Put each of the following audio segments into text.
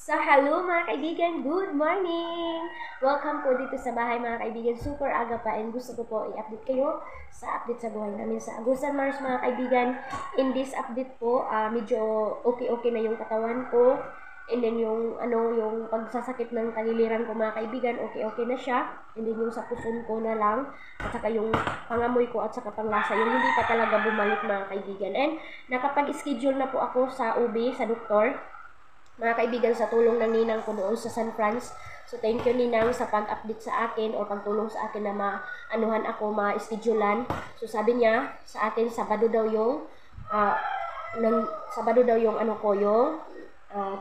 So, hello mga kaibigan, good morning! Welcome po dito sa bahay mga kaibigan, super aga pa and gusto ko po i-update kayo sa update sa buhay namin sa Agusan Mars mga kaibigan. In this update po, medyo okay na yung katawan ko and then yung pagsasakit ng tagiliran ko mga kaibigan, okay na siya and then yung sa puson ko na lang at saka yung pangamoy ko at saka panglasa, yung hindi pa talaga bumalik mga kaibigan. And nakapag-schedule na po ako sa UB, sa doktor mga kaibigan, sa tulong ng ninang ko doon sa San Franz. So, thank you ninang sa pag-update sa akin o pagtulong sa akin na maanuhan ako, ma-schedulean. So, sabi niya sa akin, Sabado daw yung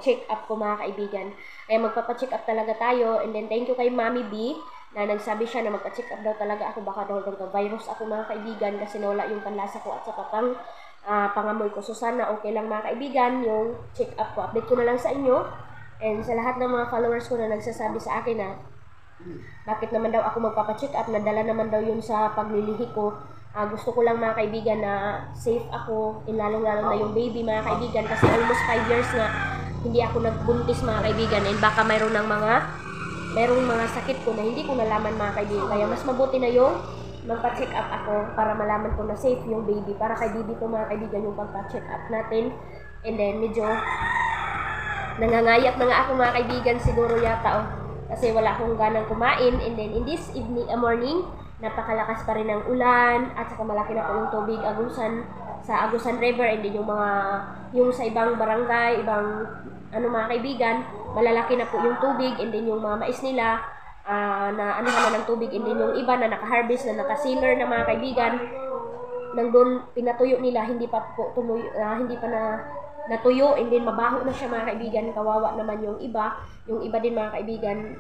check up ko mga kaibigan. Kaya magpapa-check up talaga tayo. And then, thank you kay Mami B na nagsabi siya na magpa-check up daw talaga ako. Baka daw virus ako mga kaibigan kasi nawala yung panlasa ko at saka pangamoy ko. So, sana okay lang mga kaibigan yung check-up ko. Update ko na lang sa inyo. And sa lahat ng mga followers ko na nagsasabi sa akin na bakit naman daw ako magpapacheck up, nadala naman daw yun sa paglilihi ko. Gusto ko lang mga kaibigan na safe ako, lalong-lalo na yung baby mga kaibigan kasi almost 5 years na hindi ako nagbuntis mga kaibigan and baka mayroong mga sakit ko na hindi ko nalaman mga kaibigan. Kaya mas mabuti na yung magpa-check up ako para malaman ko na safe yung baby. Para kay baby ko mga kaibigan yung pagpa-check up natin. And then medyo nangangayat na nga ako mga kaibigan siguro yata kasi wala akong ganang kumain. And then in this morning, napakalakas pa rin ng ulan at saka malaki na po yung tubig sa Agusan River. And then yung sa ibang barangay, ibang mga kaibigan, malalaki na po yung tubig. And then yung mga mais nila na ng tubig, and then yung iba na naka-harvest na naka-sealer na mga kaibigan, nandun pinatuyo nila, hindi pa na natuyo, and then mabaho na siya mga kaibigan. Kawawa naman yung iba din mga kaibigan,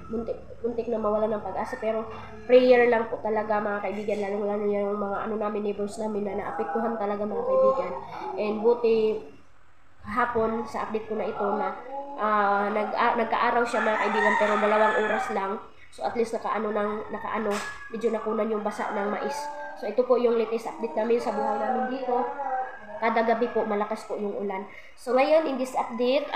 muntik na mawala ng pag-asa. Pero prayer lang po talaga mga kaibigan, lalo yung mga namin, neighbors namin na naapektuhan talaga mga kaibigan. And buti kahapon sa update ko na ito na nagka-araw siya mga kaibigan, pero 2 oras lang. So at least medyo nakunan yung basa ng mais. So ito po yung latest update namin sa buhay namin dito. Kada gabi po malakas po yung ulan. So ngayon in this update,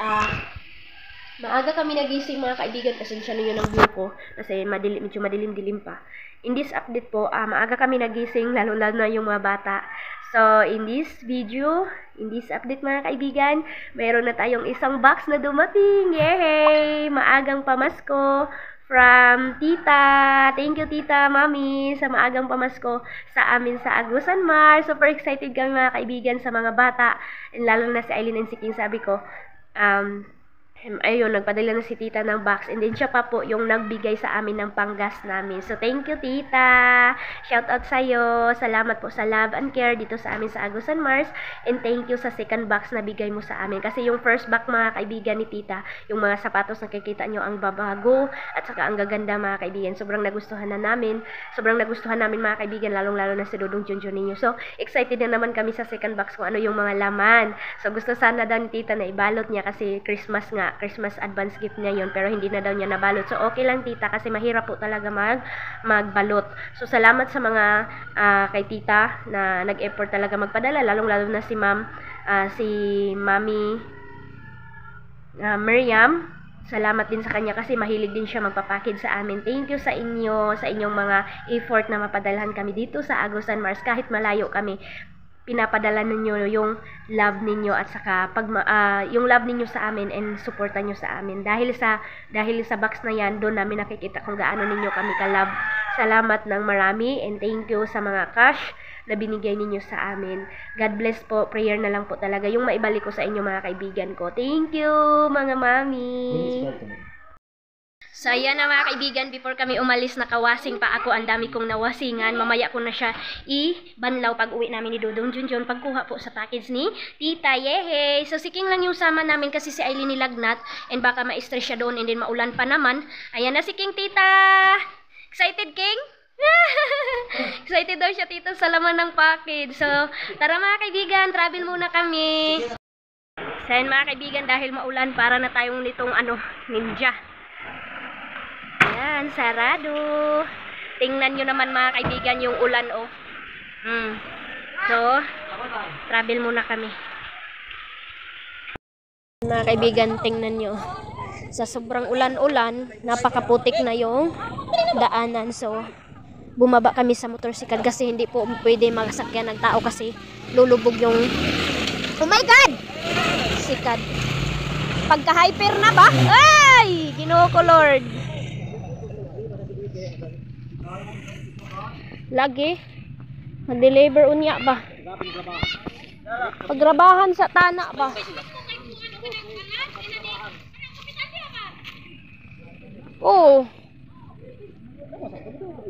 maaga kami nagising mga kaibigan, kasi siya yun ang view ko kasi medyo madilim-dilim pa. In this update po, maaga kami nagising, lalo na yung mga bata. So in this video, in this update mga kaibigan, mayroon na tayong isang box na dumating. Yay! Maagang pamasko from Tita. Thank you Tita, Mami, sa maagang pamasko sa amin sa Agusan Mars. Super excited kami mga kaibigan sa mga bata. And lalo na si Aileen and si King, sabi ko, ayun, nagpadala na si Tita ng box. And then siya pa po yung nagbigay sa amin ng panggas namin. So, thank you, Tita. Shout out sa'yo. Salamat po sa love and care dito sa amin sa Agusan Mars. And thank you sa second box na bigay mo sa amin. Kasi yung first box, mga kaibigan ni Tita, yung mga sapatos na kikita nyo, ang babago at saka ang gaganda mga kaibigan. Sobrang nagustuhan namin mga kaibigan, lalong-lalo na si Dudong Junjun ninyo. So, excited na naman kami sa second box kung ano yung mga laman. So, gusto sana daw ni Tita na ibalot niya kasi Christmas advance gift niya yon, pero hindi na daw niya nabalot. So okay lang Tita kasi mahirap po talaga magbalot. So salamat sa mga kay Tita na nag-effort talaga magpadala, lalong-lalo na si Mami Miriam. Salamat din sa kanya kasi mahilig din siya magpapakid sa amin. Thank you sa inyo, sa inyong mga effort na mapadalhan kami dito sa Agusan Mars. Kahit malayo kami, pinapadala ninyo yung love ninyo at saka yung love ninyo sa amin and suporta nyo sa amin. Dahil sa box na yan, doon namin nakikita kung gaano ninyo kami ka-love. Salamat ng marami and thank you sa mga cash na binigay ninyo sa amin. God bless po. Prayer na lang po talaga yung maibalik ko sa inyo mga kaibigan ko. Thank you mga mami. So, ayan na mga kaibigan, before kami umalis, nakawasing pa ako. Ang dami kong nawasingan. Mamaya ko na siya i-banlaw pag uwi namin ni Dudong Junjun. Pagkuha po sa package ni Tita. Yehey! So, si King lang yung sama namin kasi si Aileen nilagnat. And baka ma-stress siya doon and then maulan pa naman. Ayan na si King, Tita! Excited, King? Excited daw siya, Tita, sa laman ng package. So, tara mga kaibigan, travel muna kami. So, ayan mga kaibigan, dahil maulan, para na tayong nitong ninja. Ayan, sarado. Tingnan nyo naman mga kaibigan yung ulan, So, travel muna kami. Mga kaibigan, tingnan nyo. sa sobrang ulan-ulan, napakaputik na yung daanan. So, bumaba kami sa motorsikad kasi hindi po pwede magsakyan ng tao kasi lulubog yung, oh my God! Sikad. Pagka-hyper na ba? Ay! Ginoo ko, Lord. Lagi. Mag-deliver unya ba? Pagrabahan sa tana ba? Oo.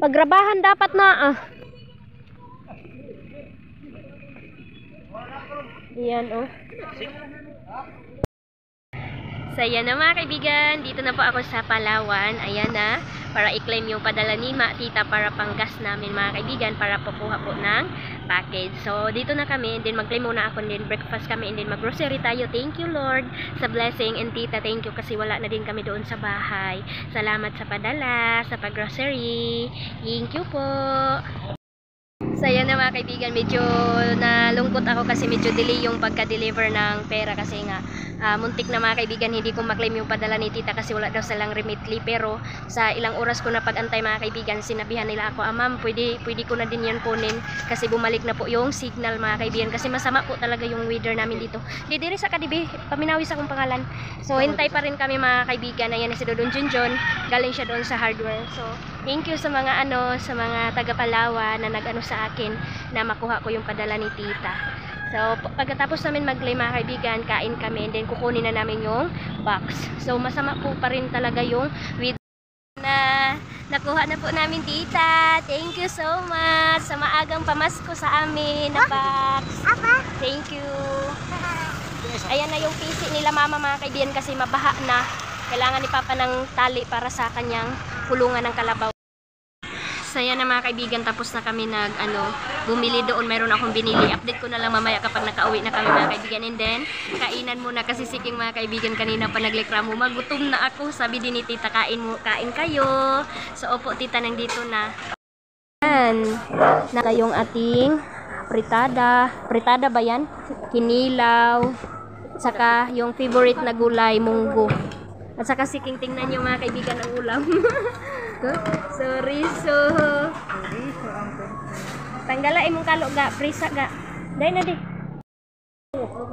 Pagrabahan dapat na Yan So ayan na mga kaibigan, dito na po ako sa Palawan. Ayan na, para i-claim yung padala ni Tita para pang-gas namin mga kaibigan, para pukuha po ng package. So dito na kami, and then mag-claim muna ako, and then breakfast kami, and then mag-grocery tayo. Thank you Lord sa blessing, and Tita thank you kasi wala na din kami doon sa bahay. Salamat sa padala, sa pag-grocery. Thank you po. So ayan na mga kaibigan, medyo nalungkot ako kasi medyo delay yung pagka-deliver ng pera kasi nga muntik na mga kaibigan, hindi ko maklaim yung padala ni Tita kasi wala daw silang remitly. Pero sa ilang oras ko na pag-antay mga kaibigan, sinabihan nila ako, ma'am, pwede ko na din yan kunin kasi bumalik na po yung signal mga kaibigan kasi masama po talaga yung weather namin dito. Didiri sa Kadibi, paminawis akong pangalan. So hintay pa rin kami mga kaibigan. Ayan na si Dodon Junjun, galing siya doon sa hardware. So thank you sa mga sa mga taga Palawan na nag-ano sa akin na makuha ko yung padala ni Tita. So, pagkatapos namin mag-claim mga kaibigan, kain kami, and then kukunin na namin yung box. So, masama po pa rin talaga yung with na nakuha na po namin, Tita. Thank you so much sa maagang pamasko sa amin na box. Thank you. Ayan na yung PC nila mama mga kaibigan kasi mabaha na. Kailangan ni Papa ng tali para sa kanyang kulungan ng kalabaw. Saya na mga kaibigan, tapos na kami bumili doon. Mayroon akong binili. Update ko na lang mamaya kapag nakauwi na kami mga kaibigan. And then, kainan muna kasi siking mga kaibigan kanina pa nagreklamo. Magutom na ako. Sabi din ni Tita, kain kayo. So, opo Tita, nandito na. Yan. Na yung ating fritada. Fritada ba yan? Kinilaw. Saka yung favorite na gulay, munggo. At saka siking, tingnan nyo mga kaibigan ang ulam. Soriso. Tanggala imong kalo ga, prisa ga. Dai na di.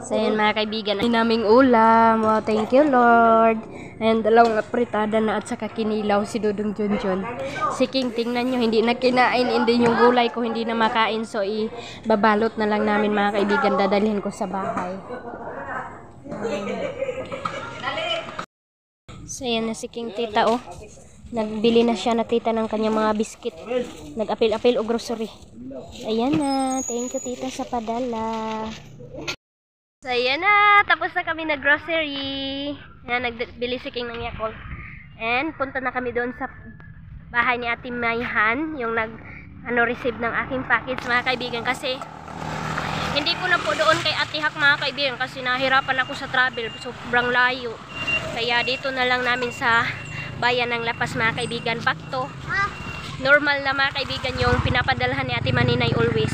So yun mga kaibigan, ay naming ulam. Wow, thank you Lord. And dalawang apritada na at saka kinilaw si Dudong Junjun. Siking, tingnan nyo, hindi na kinain, hindi yung gulay ko hindi na makain. So ibabalot na lang namin mga kaibigan, dadalhin ko sa bahay. So yan na si King Tita nagbili na siya na Tita ng kanyang mga biskit. Nag-apil-apil o grocery. Ayan na, thank you Tita sa padala. So ayan na, tapos na kami nag-grocery. Ayan, nagbili si King ng Yakult. And punta na kami doon sa bahay ni Ate Mayhan, yung receive ng aking package mga kaibigan, kasi hindi ko na po doon kay Ate Hak mga kaibigan kasi nahirapan ako sa travel, sobrang layo. Kaya dito na lang namin sa bayan ng Lapas mga kaibigan. Bakto, normal na mga kaibigan yung pinapadalhan ni Ate Maninay always.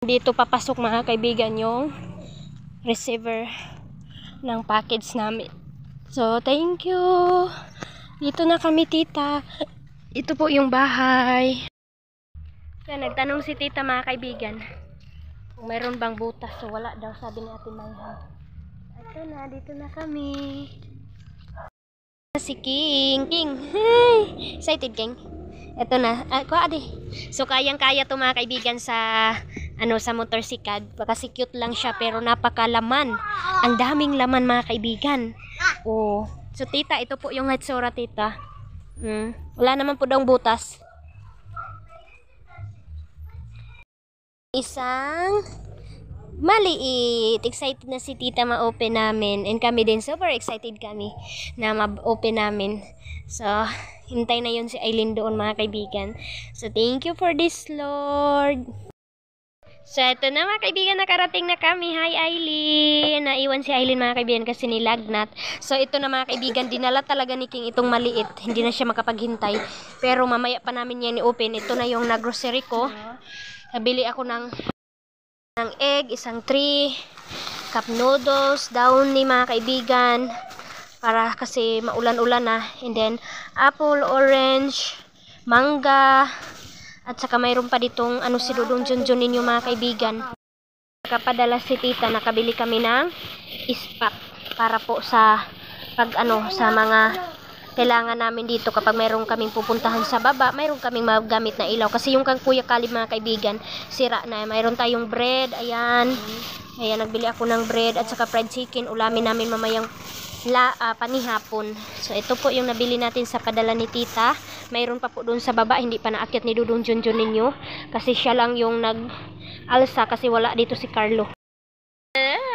Dito papasok mga kaibigan yung receiver ng package namin. So thank you. Dito na kami Tita. Ito po yung bahay. Kaya nagtanong si Tita mga kaibigan kung mayroon bang butas. So wala daw, sabi ni Ate Mayhan. Ito na, dito na kami. Si King. Hey! Excited King? Ito na. So kayang-kaya to mga kaibigan sa sa motorsikad. Kasi cute lang siya pero napakalaman. Ang daming laman mga kaibigan. Oh. So Tita, ito po yung hitsura Tita. Wala naman po daw butas. Isang maliit. Excited na si Tita ma-open namin. And kami din, super excited kami na ma-open namin. So, hintay na yun si Aileen doon mga kaibigan. So, thank you for this, Lord. So, ito na mga kaibigan, nakarating na kami. Hi, Aileen. Naiwan si Aileen mga kaibigan kasi nilagnat. So, ito na mga kaibigan, dinala talaga ni King itong maliit. Hindi na siya makapaghintay. Pero mamaya pa namin yan i-open. Ito na yung na-grocery ko. Nabili ako ng egg, isang tray, cup noodles daw ni mga kaibigan. Para kasi maulan-ulan na. And then, apple, orange, mangga, at saka mayroon pa ditong ano si Dudong Junjun ninyo mga kaibigan. Nakapadala si tita, nakabili kami ng ispak para po sa sa mga kailangan namin dito kapag mayroon kaming pupuntahan sa baba, mayroon kaming magamit na ilaw. Kasi yung kang Kuya Kalib mga kaibigan, sira na. Mayroon tayong bread, ayan. Ayan, nagbili ako ng bread at saka fried chicken. Ulamin namin mamayang panihapon. So, ito po yung nabili natin sa padala ni tita. Mayroon pa po doon sa baba. Hindi pa naakyat ni Dudong Junjun ninyo. Kasi siya lang yung nag-alsa kasi wala dito si Carlo.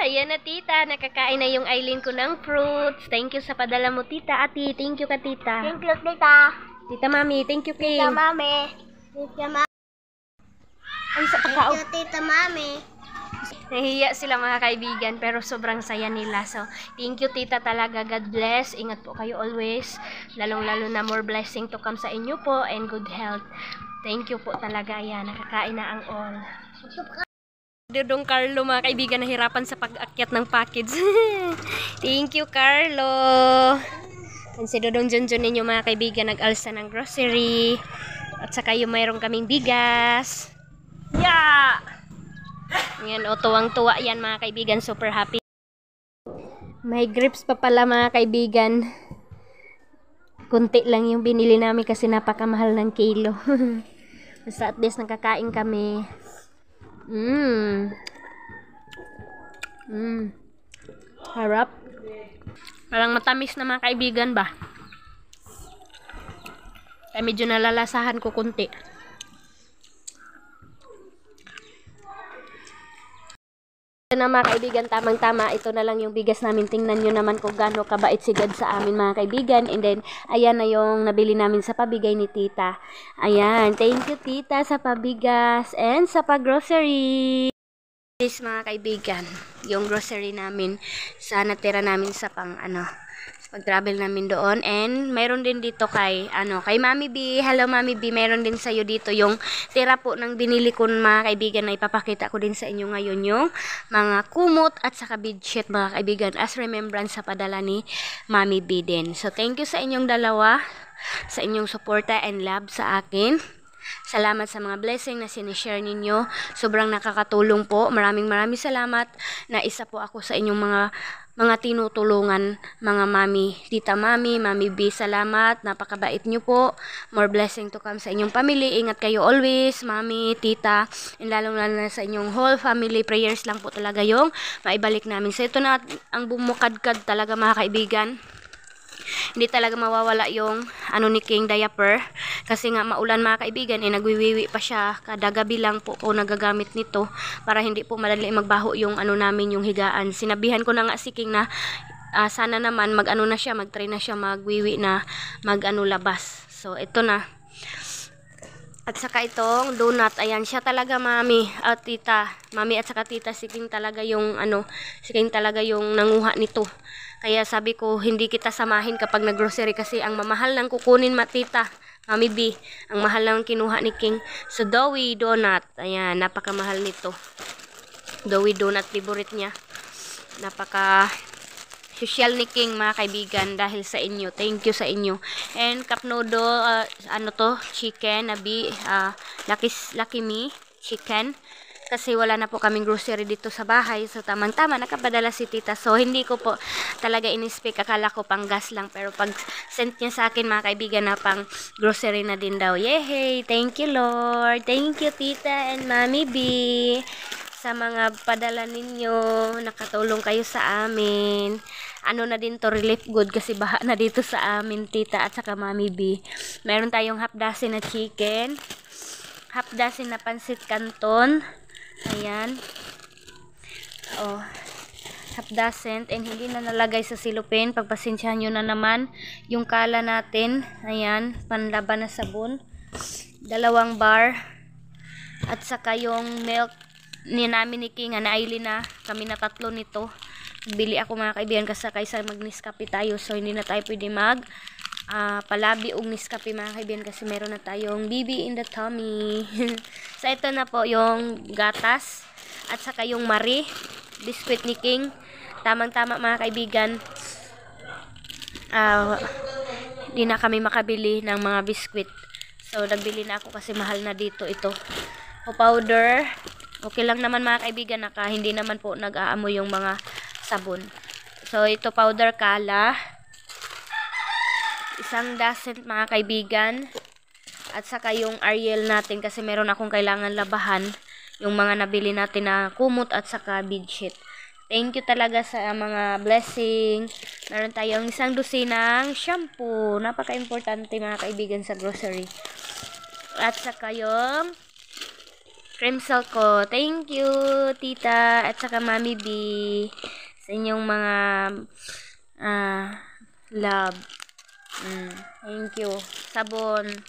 Ayan na tita. Nakakain na yung Aileen ko ng fruits. Thank you sa padala mo tita. Ati, thank you ka tita. Thank you, tita. Tita Mami, thank you King. Tita Mami. Tita Mami. Ay, sa kakao. Thank you, Tita Mami. Nahiya sila mga kaibigan pero sobrang saya nila. So, thank you tita talaga. God bless. Ingat po kayo always. Lalong-lalo na more blessing to come sa inyo po and good health. Thank you po talaga. Ayan, nakakain na ang all. Dudong Carlo mga kaibigan nahirapan sa pag-akyat ng package. Thank you Carlo. And si Dudong Junjun ninyo mga kaibigan nag-alsa ng grocery. At saka yung mayroon kaming bigas. Yeah! Yan, o tuwang-tuwa yan mga kaibigan, super happy. May grapes pa pala mga kaibigan. Kunti lang yung binili namin kasi napakamahal ng kilo. Basta at least nakakain kami. Harap. Parang matamis na mga kaibigan ba? Kaya medyo nalalasahan ko kunti. Na mga kaibigan, tamang-tama, ito na lang yung bigas namin. Tingnan nyo naman kung gaano kabait si God sa amin mga kaibigan. And then, ayan na yung nabili namin sa pabigay ni tita. Ayan, thank you tita sa pabigas and sa pag-grocery. This mga kaibigan, yung grocery namin sa natira namin sa pag-travel namin doon. And mayroon din dito kay Mami B. Hello Mami B, mayroon din sa'yo dito yung tira po ng binili ko mga kaibigan na ipapakita ko din sa inyo ngayon yung mga kumot at saka bedsheet mga kaibigan as remembrance sa padala ni Mami B din. So thank you sa inyong dalawa sa inyong suporta and love sa akin. Salamat sa mga blessing na sinishare ninyo. Sobrang nakakatulong po. Maraming salamat na isa po ako sa inyong mga tinutulungan, mga mami, tita Mami, Mami B, salamat, napakabait nyo po, more blessing to come sa inyong family, ingat kayo always, Mami, tita, and lalong na sa inyong whole family, prayers lang po talaga yung maibalik namin. So ito na ang bumukadkad talaga mga kaibigan. Hindi talaga mawawala yung ni King diaper kasi nga maulan mga kaibigan nagwiwiwi pa siya kada gabi lang po ako nagagamit nito para hindi po madali magbaho yung namin yung higaan. Sinabihan ko na nga si King na sana naman mag-try na siya magwiwi na labas. So ito na. At saka itong donut, ayan siya talaga Mami at tita, Mami at saka tita, si King talaga yung si King talaga yung nanguha nito. Kaya sabi ko, hindi kita samahin kapag nag-grocery kasi ang mamahal lang kukunin matita. Mami B, ang mahal lang kinuha ni King. So, Doughy Donut. Ayan, napakamahal nito. Doughy Donut, favorite niya. Napaka-social ni King, mga kaibigan, dahil sa inyo. Thank you sa inyo. And, cup noodle, chicken, Lucky Me, chicken. Kasi wala na po kaming grocery dito sa bahay. So, tamang-tama, nakapadala si tita. So, hindi ko po talaga in-speak. Akala ko pang gas lang. Pero pag sent niya sa akin, mga kaibigan, na pang grocery na din daw. Yay! Thank you, Lord. Thank you, tita and Mami B. Sa mga padala ninyo. Nakatulong kayo sa amin. Na din to, relief good. Kasi baha na dito sa amin, tita at saka Mami B. Meron tayong half dozen na chicken. Half dozen na pansit canton. Ayan. Half dozen. And hindi na nalagay sa silupin. Pagpasensyahan nyo na naman. Yung kala natin. Ayan. Panlaban na sabon. 2 bar. At saka yung milk namin ni King. Na Aileen na. Kami na 3 nito. Bili ako mga kaibigan. Kasi kaysa mag-Nescafe tayo. So hindi na tayo pwede palabi og Nescafe mga kaibigan kasi meron na tayong baby in the tummy. So ito na po yung gatas at saka yung Marie. biskwit ni King. Tamang-tama mga kaibigan. Hindi na kami makabili ng mga biskwit. So, nagbili na ako kasi mahal na dito ito. O powder. Okay lang naman mga kaibigan, hindi naman po nag-aamoy yung mga sabon. So, ito powder kala. 1 dozen mga kaibigan. At saka yung Ariel natin kasi meron akong kailangan labahan. Yung mga nabili natin na kumot at saka bedsheet. Thank you talaga sa mga blessing. Meron tayong 1 dosinang shampoo. Napaka-importante mga kaibigan sa grocery. At saka yung cream silk ko. Thank you, tita. At saka Mami B. Sa inyong mga love. Thank you. Sabon.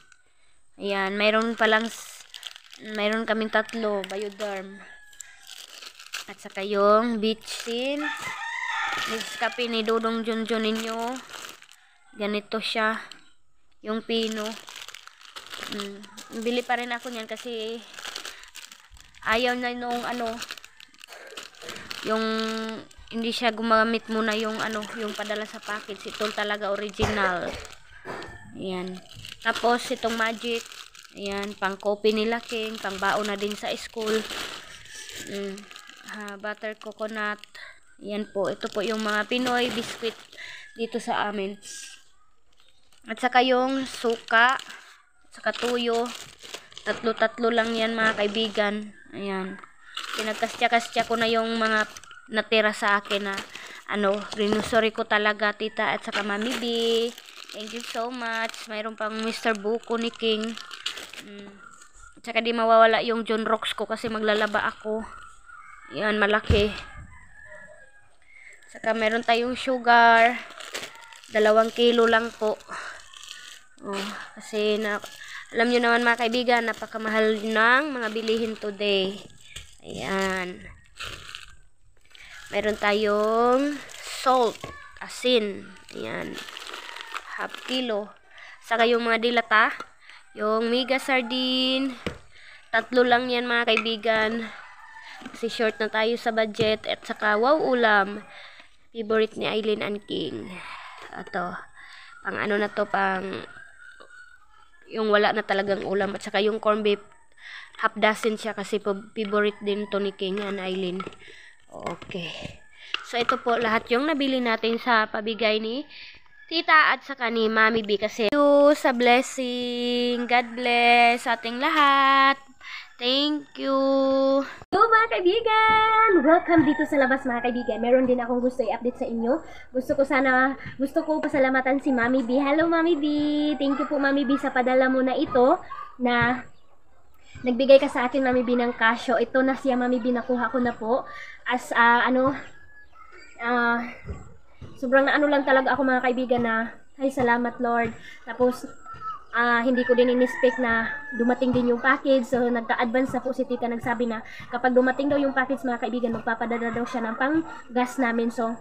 Ayan. Mayroon kaming 3. Bioderm. At saka yung beach tin. Nescafe ni Dudong Junjun ninyo. Ganito siya. Yung pino. Bili pa rin ako niyan kasi ayaw na nung yung hindi siya gumamit muna yung yung padala sa package. Ito talaga original. Ayan. Tapos itong Magic. Ayan, pang coffee nila King, pang baon na din sa school. Butter coconut. Ayan po, ito po yung mga Pinoy biscuit dito sa amin. At saka yung suka, saka tuyo. 3 lang yan mga kaibigan. Ayan. Pinagkastya-kastya ko na yung mga natira sa akin na rinusori ko talaga tita at saka Mami B. Thank you so much. Mayroon pang Mr. Buko ni King. At saka di mawawala yung John Rocks ko kasi maglalaba ako. Yan, malaki. Saka meron tayong sugar. 2 kilo lang po. Kasi alam nyo naman mga kaibigan, napakamahal ng mga bilihin today. Ayan. Meron tayong salt, asin. Ayan. 1/2 kilo. Saka yung mga dilata. Yung mega sardine. 3 lang yan mga kaibigan. Kasi short na tayo sa budget. At saka wow ulam. Favorite ni Aileen and King. Ito. Pang na to, pang yung wala na talagang ulam. At saka yung corned beef. 1/2 dozen siya kasi favorite din to ni King and Aileen. Okay. So ito po lahat yung nabili natin sa pabigay ni tita at saka ni Mami B kasi sa blessing. God bless sa ating lahat. Thank you. Hello mga kaibigan! Welcome dito sa labas mga kaibigan. Meron din akong gusto i-update sa inyo. Gusto ko pasalamatan si Mami B. Hello Mami B! Thank you po Mami B sa padala mo na ito na nagbigay ka sa akin Mami B ng kasyo. Ito na siya Mami B, nakuha ko na po. As sobrang lang talaga ako mga kaibigan na ay salamat Lord. Tapos hindi ko din in-expect na dumating din yung package. So nagka-advance na po si tita, nagsabi na kapag dumating daw yung package mga kaibigan, magpapadala daw siya ng pang gas namin. So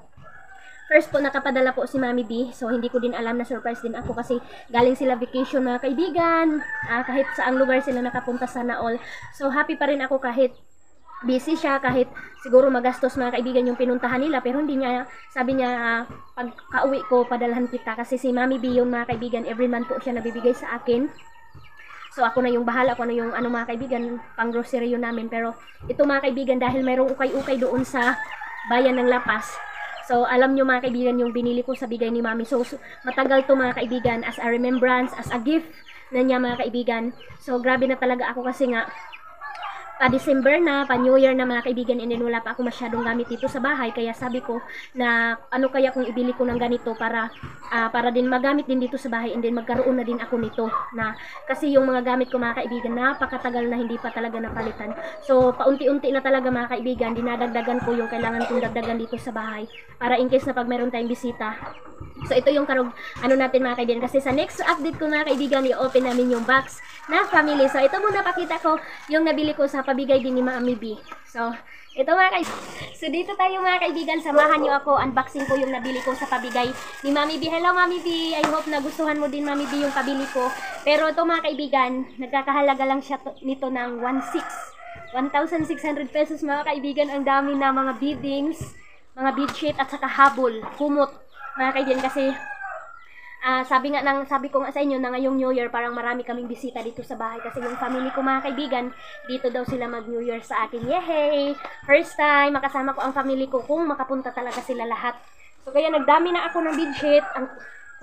first po nakapadala po si Mami B. So hindi ko din alam, na surprise din ako kasi galing sila vacation mga kaibigan. Kahit saang lugar sila nakapunta sana all. So happy pa rin ako kahit busy siya, kahit siguro magastos mga kaibigan yung pinuntahan nila, pero hindi niya, sabi niya pagka-uwi ko padalhan kita kasi si Mami B yun mga kaibigan, every month po siya nabibigay sa akin. So ako na yung bahala, ako na yung mga kaibigan, pang grocery yun namin. Pero ito mga kaibigan, dahil mayroong ukay-ukay doon sa bayan ng Lapas, so alam nyo mga kaibigan yung binili ko sa bigay ni Mami. So matagal to mga kaibigan, as a remembrance, as a gift na niya mga kaibigan. So grabe na talaga ako kasi nga pa-December na, pa-New Year na mga kaibigan, and then wala pa ako masyadong gamit dito sa bahay, kaya sabi ko na kaya kung ibili ko ng ganito para din magamit din dito sa bahay, and then magkaroon na din ako nito na, kasi yung mga gamit ko mga kaibigan napakatagal na hindi pa talaga napalitan. So paunti-unti na talaga mga kaibigan, dinadagdagan ko yung kailangan kong dagdagan dito sa bahay para in case na pag meron tayong bisita. So ito yung natin mga kaibigan, kasi sa next update ko mga kaibigan, i-open namin yung box na family. So ito muna pakita ko yung nabili ko sa pabigay din ni Mami B. So ito mga kaibigan. So dito tayo mga kaibigan, samahan niyo ako, unboxing ko yung nabili ko sa pabigay ni Mami B. Hello Mami B, I hope nagustuhan mo din Mami B yung pabili ko. Pero ito mga kaibigan, nagkakahalaga lang siya nito ng 1.6. 1,600 pesos mga kaibigan. Ang dami na mga beadings, mga beadsheet at saka habol, kumot mga kaibigan kasi sabi ko nga sa inyo na ngayong New Year parang marami kaming bisita dito sa bahay kasi yung family ko mga kaibigan dito daw sila mag New Year sa akin. Yehey! First time makasama ko ang family ko kung makapunta talaga sila lahat. So kaya nagdami na ako ng bedsheet. Ang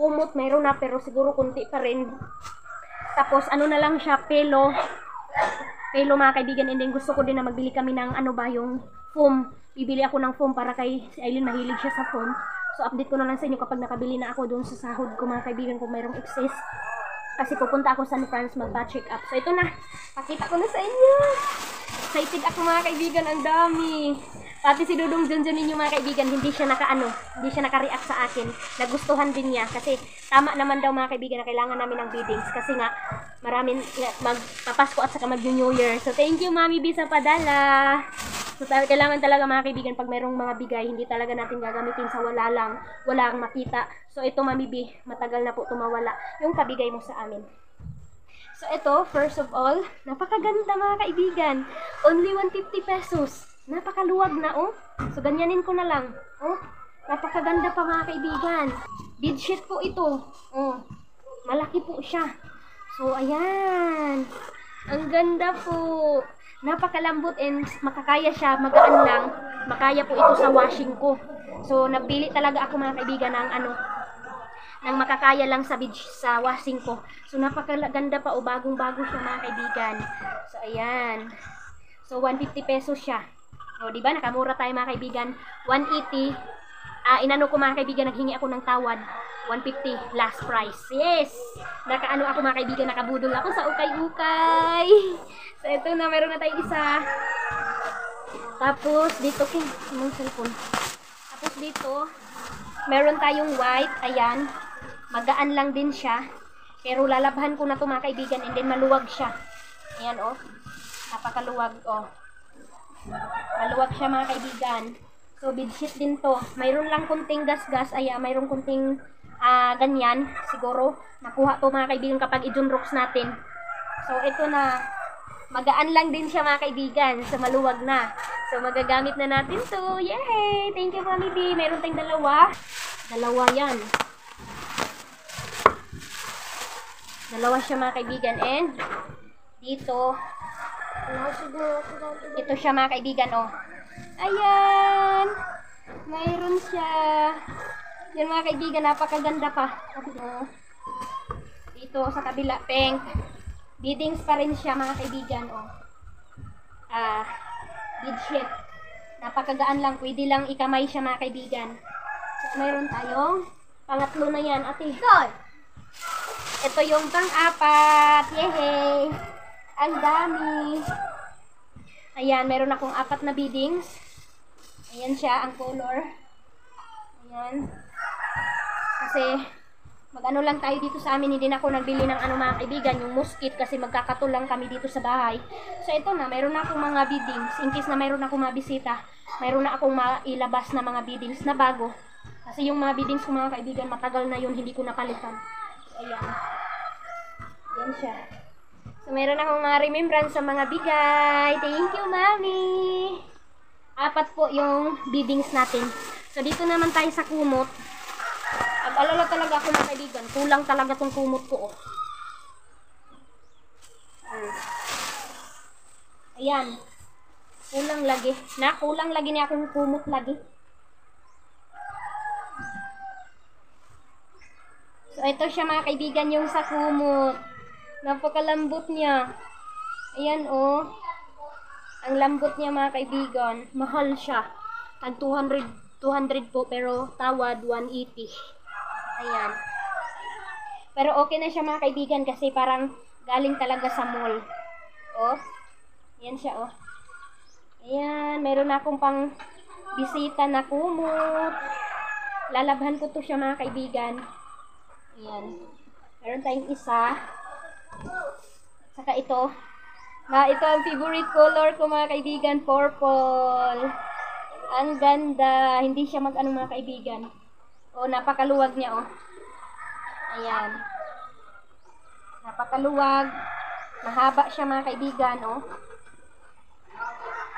kumot mayroon na pero siguro kunti pa rin. Tapos ano na lang siya, pelo mga kaibigan. And then gusto ko din na magbili kami ng ano ba yung foam. Bibili ako ng foam para kay si Aileen, mahilig siya sa foam. So, update ko na lang sa inyo kapag nakabili na ako doon sa sahod ko mga kaibigan kung mayroong excess. Kasi pupunta ako sa San Franz magpa-check up. So, ito na. Pakita ko na sa inyo. Excited ako mga kaibigan. Ang dami. Pati si Dudong Junjun ninyo mga kaibigan, hindi siya naka-react sa akin. Nagustuhan din niya. Kasi tama naman daw mga kaibigan na kailangan namin ng biddings. Kasi nga, maraming magpapasko at saka mag-New Year. So, thank you Mami B sa padala. So, kailangan talaga mga kaibigan, pag mayroong mga bigay, hindi talaga natin gagamitin sa wala ang makita. So, ito Mami B, matagal na po tumawala yung pabigay mo sa amin. So, ito, first of all, napakaganda mga kaibigan. Only 150 pesos. Napakaluwag na, oh. So, ganyanin ko na lang. Oh, napakaganda pa mga kaibigan. Bedsheet po ito. Oh, malaki po siya. So, ayan. Ang ganda po. Napakalambot and makakaya siya, magaan lang. Makaya po ito sa washing ko. So, nagpili talaga ako mga kaibigan ng ng makakaya lang sa washing ko. So, napakaganda pa o bagong-bago siya mga kaibigan. So, ayan. So, 150 pesos siya. O, diba? Nakamura tayo mga kaibigan. 180. Inano ko mga kaibigan, naghingi ako ng tawad. 150 last price. Yes! Nakaano ako mga kaibigan, nakabudol ako sa ukay-ukay. So, ito na, meron na tayong isa. Tapos, dito, yung cellphone. Tapos dito, meron tayong white. Ayan. Magaan lang din siya. Pero lalabhan ko na to mga kaibigan and then maluwag siya. Ayan, oh. Napakaluwag, oh. Maluwag siya mga kaibigan. So, bedsheet din to. Mayroon lang kunting gas-gas. Ayan, mayroon kunting ganyan. Siguro, nakuha to mga kaibigan kapag i-junrocks natin. So, ito na. Magaan lang din siya mga kaibigan. So, maluwag na. So, magagamit na natin to. Yay! Thank you, Mami B. Mayroon tayong dalawa. Dalawa yan. Dalawa siya mga kaibigan. And, dito, ito siya mga kaibigan, oh. Ayan! Mayroon siya. Yan mga kaibigan, napakaganda pa. Dito sa kabila, pink. Beadings pa rin siya mga kaibigan, oh. Beadsheet. Napakagaan lang. Pwede lang ikamay siya mga kaibigan. So, mayroon tayong pangatlo na yan, ate. Ito yung pang-apat. Yehey! Ang dami. Ayan, meron akong 4 na beadings. Ayan siya, ang color. Ayan. Kasi, mag-ano lang tayo dito sa amin. Hindi na ako nagbili ng mga kaibigan, yung muskit, kasi magkakatulang kami dito sa bahay. So, ito na, meron na akong mga beadings. In case na meron akong mga bisita, meron na akong mailabas na mga beadings na bago. Kasi yung mga beadings ko mga kaibigan, matagal na yun, hindi ko napalitan. So, ayan. Ayan siya. So, meron akong mga remembrance sa mga bigay. Thank you, Mami! 4 po yung beadings natin. So, dito naman tayo sa kumot. Alala talaga ako mga kaibigan. Kulang talaga tong kumot ko, oh. Ayan. Kulang lagi. Kulang lagi niya akong kumot lagi. So, ito siya mga kaibigan yung sa kumot. Napakalambot niya. Ayan, oh. Ang lambot niya mga kaibigan. Mahal siya. Tag 200 po, pero tawad 180. Ayan. Pero okay na siya mga kaibigan kasi parang galing talaga sa mall. Oh. Ayan siya, oh. Ayan. Meron akong pang bisita na kumot. Lalabhan ko to siya mga kaibigan. Ayan. Meron tayong isa. Saka ito. Ito ang favorite color ko mga kaibigan. Purple. Ang ganda. Hindi siya mag-ano mga kaibigan. Oh, napakaluwag niya, oh. Ayan. Napakaluwag. Mahaba siya mga kaibigan, oh.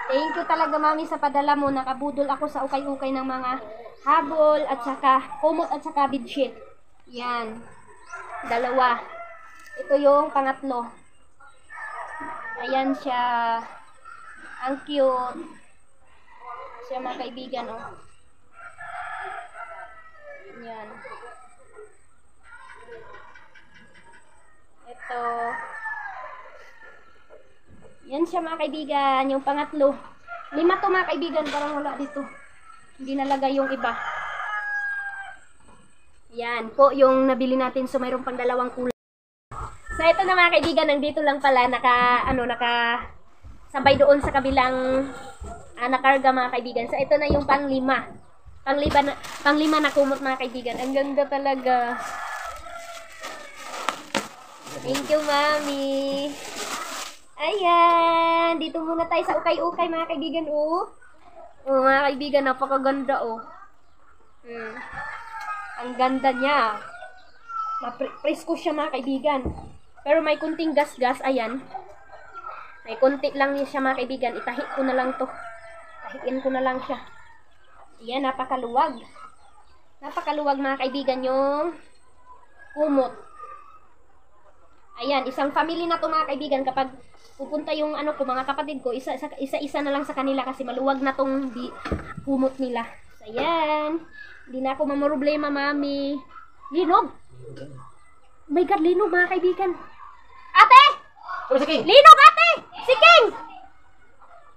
Thank you talaga, Mami, sa padala mo. Nakabudol ako sa ukay-ukay ng mga habol at saka kumot at saka bedsheet. Yan. Dalawa. Ito yung pangatlo. Ayan siya. Ang cute. Siya, mga kaibigan, oh. Yan. Ito. Yan siya, mga kaibigan. Yung pangatlo. 5 to, mga kaibigan. Parang wala dito. Hindi nalagay yung iba. Yan po yung nabili natin. So, mayroon pang 2 kulay. So, ito na, mga kaibigan. Nandito lang pala. Sabay doon sa kabilang nakarga, mga kaibigan. So, ito na yung pang-5. Pang-5 na kumot, mga kaibigan. Ang ganda talaga. Thank you, Mami. Ayan. Dito muna tayo sa ukay-ukay, mga kaibigan. Oh, mga kaibigan, napakaganda, oh. Ang ganda niya. Presko siya, mga kaibigan. Pero may kunting gas-gas. Ayan. May kunti lang siya, mga kaibigan. Itahi ko na lang to. Tahiin ko na lang siya. Ayan, napakaluwag. Napakaluwag, mga kaibigan, yung kumot. Ayan, isang family na to, mga kaibigan. Kapag pupunta yung mga kapatid ko, isa-isa na lang sa kanila kasi maluwag na tong kumot nila. So, ayan. Hindi na ako mamroblema, Mami. Linog! Oh my God, linog, mga kaibigan. Ate! Linog, ate! Si King!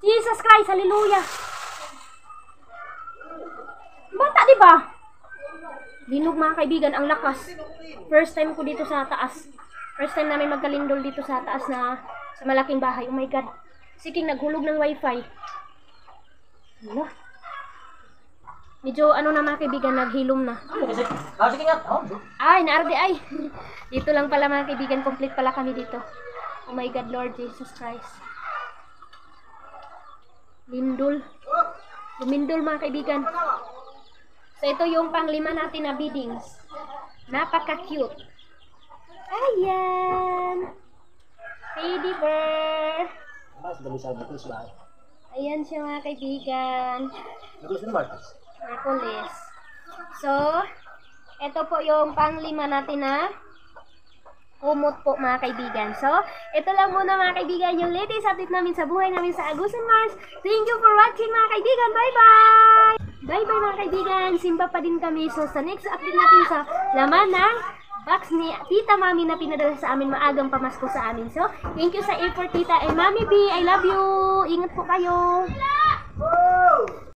Jesus Christ, hallelujah! Bata, diba? Linog, mga kaibigan, ang lakas. First time ko dito sa taas. First time namin magkalindol dito sa taas na sa malaking bahay. Oh my God. Si King naghulog ng wifi. Ano? Medyo na, mga kaibigan, naghilom na. Ay, naarde ay. Dito lang pala, mga kaibigan, complete pala kami dito. Oh my God, Lord Jesus Christ. Lindol. Lumindol, mga kaibigan. So, ito yung pang-5 natin na biddings. Napaka-cute. Ayan. Teddy bear. Ayan siya, mga kaibigan. Marcoles. So, ito po yung pang-5 natin na kumot po, mga kaibigan. So, ito lang muna, mga kaibigan, yung latest update namin sa buhay namin sa Agusan Mars. Thank you for watching, mga kaibigan. Bye-bye! Bye-bye, mga kaibigan. Simba pa din kami. So, sa next update natin sa laman ng box ni Tita Mami na pinadala sa amin maagang pamasko sa amin. So, thank you sa effort, Tita. And Mami B, I love you. Ingat po kayo.